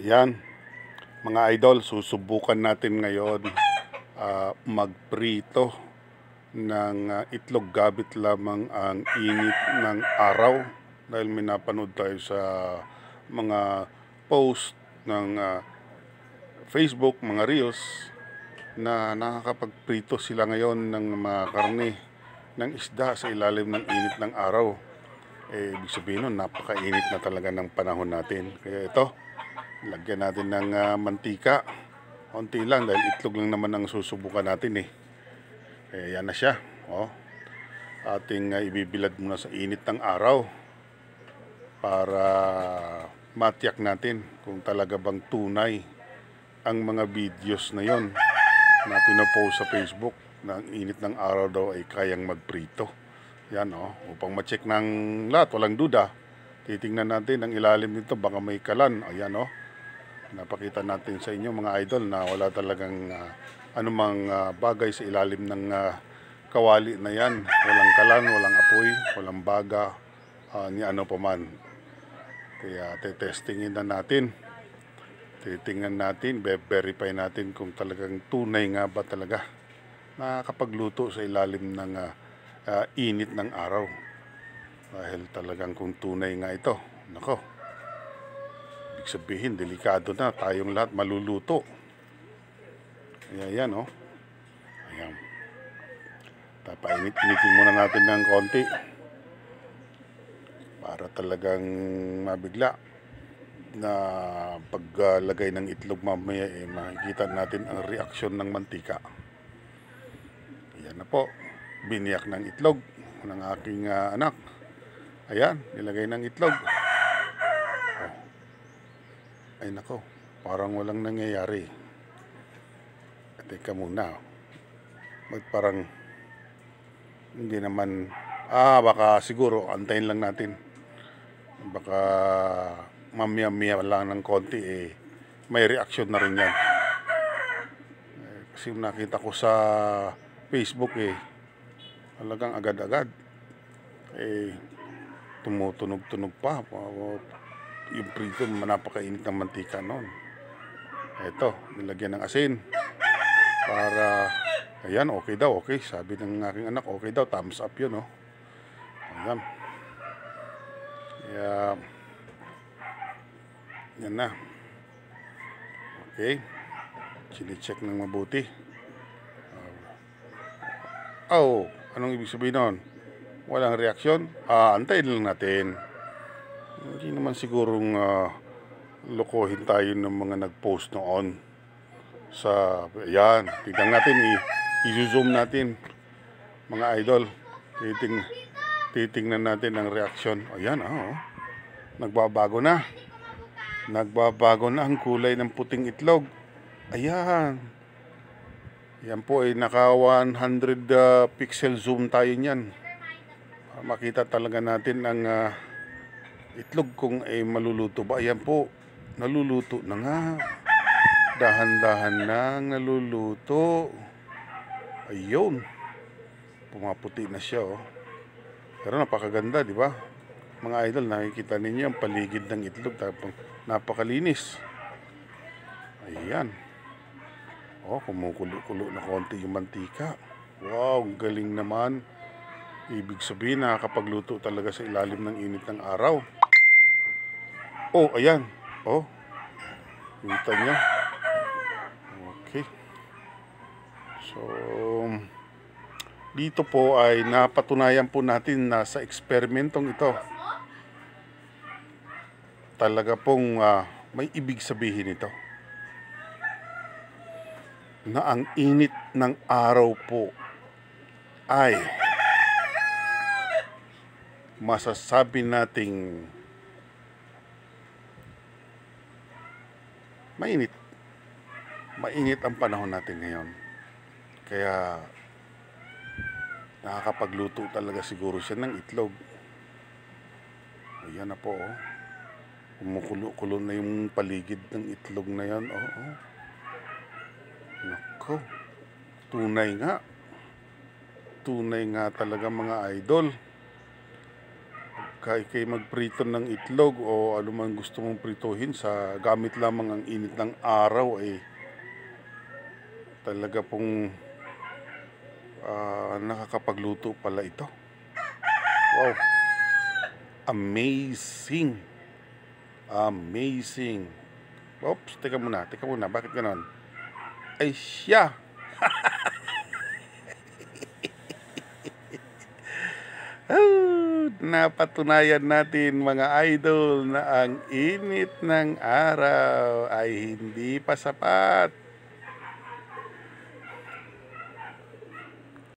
Yan, mga idol, susubukan natin ngayon magprito ng itlog gamit lamang ang init ng araw, dahil may napanood tayo sa mga post ng Facebook, mga reels, na nakakapagprito sila ngayon ng mga karne ng isda sa ilalim ng init ng araw. Ibig sabihin nun, napakainit na talaga ng panahon natin. Kaya ito, lagyan natin ng mantika. Konti lang dahil itlog lang naman ang susubukan natin eh. Yan na siya. Ating ibibilad muna sa init ng araw para matiyak natin kung talaga bang tunay ang mga videos na yon na pinopost sa Facebook na ang init ng araw daw ay kayang magprito. Yan upang ma-check ng lahat, walang duda. Titingnan natin ang ilalim nito, baka may kalan. Ayan napakita natin sa inyo mga idol na wala talagang anumang bagay sa ilalim ng kawali na yan. Walang kalan, walang apoy, walang baga, ni ano pa man. Kaya tetestingin na natin. Titingnan natin, verify natin kung talagang tunay nga ba talaga nakakapagluto sa ilalim ng init ng araw. Dahil talagang kung tunay nga ito, nako, ibig sabihin, delikado na, tayong lahat maluluto. Kaya yan ayan. Papainit-initin muna natin ng konti para talagang mabigla na paglagay ng itlog mamaya makikita natin ang reaksyon ng mantika. Ayan na po, biniyak ng itlog ng aking anak. Ayan, nilagay ng itlog. Ay nako, parang walang nangyayari. Teka muna. Parang hindi naman, baka siguro antayin lang natin. Baka mamaya lang ng konti may reaksyon na rin yan. Kasi nakita ko sa Facebook talagang agad-agad tumutunog-tunog pa. Yung prito, napakainit ng mantika noon. Eto, nilagyan ng asin para, ayan, okay daw, okay. Sabi ng aking anak, okay daw, thumbs up yun ayan. Kaya yan na. Okay, sinicheck ng mabuti. Anong ibig sabihin nun? Walang reaksyon? Antayin lang natin. Hindi naman sigurong lokohin tayo ng mga nag-post noon sa, ayan, tignan natin, i-zoom natin mga idol. Titingnan natin ang reaksyon. Ayan nagbabago na ang kulay ng puting itlog. Ayan, yan po naka 100 pixel zoom tayo niyan. Makita talaga natin ang itlog kung maluluto ba. Ayan po, naluluto na nga. Dahan-dahan nang naluluto. Ayun, pumaputi na siya Pero napakaganda, di ba? Mga idol, nakikita ninyo ang paligid ng itlog, napakalinis. Ayan. Kumukulo-kulo na konti yung mantika. Wow, galing naman. Ibig sabihin, nakakapagluto talaga sa ilalim ng init ng araw. Ayan. Kita niya. Okay. So, dito po ay napatunayan po natin na sa eksperimentong ito, talaga pong may ibig sabihin ito. Na ang init ng araw po ay masasabi nating mainit. Mainit ang panahon natin ngayon. Kaya nakakapagluto talaga siguro siya ng itlog. Ayan na po kumukulo-kulo na yung paligid ng itlog na yan. Nako, tunay nga talaga mga idol. pagka ika'y magprito ng itlog o ano man gusto mong prituhin sa gamit lamang ang init ng araw ay talaga pong nakakapagluto pala ito. Wow! Amazing! Amazing! Oops, teka muna, bakit ganon? Ay siya! Napatunayan natin mga idol na ang init ng araw ay hindi pa sapat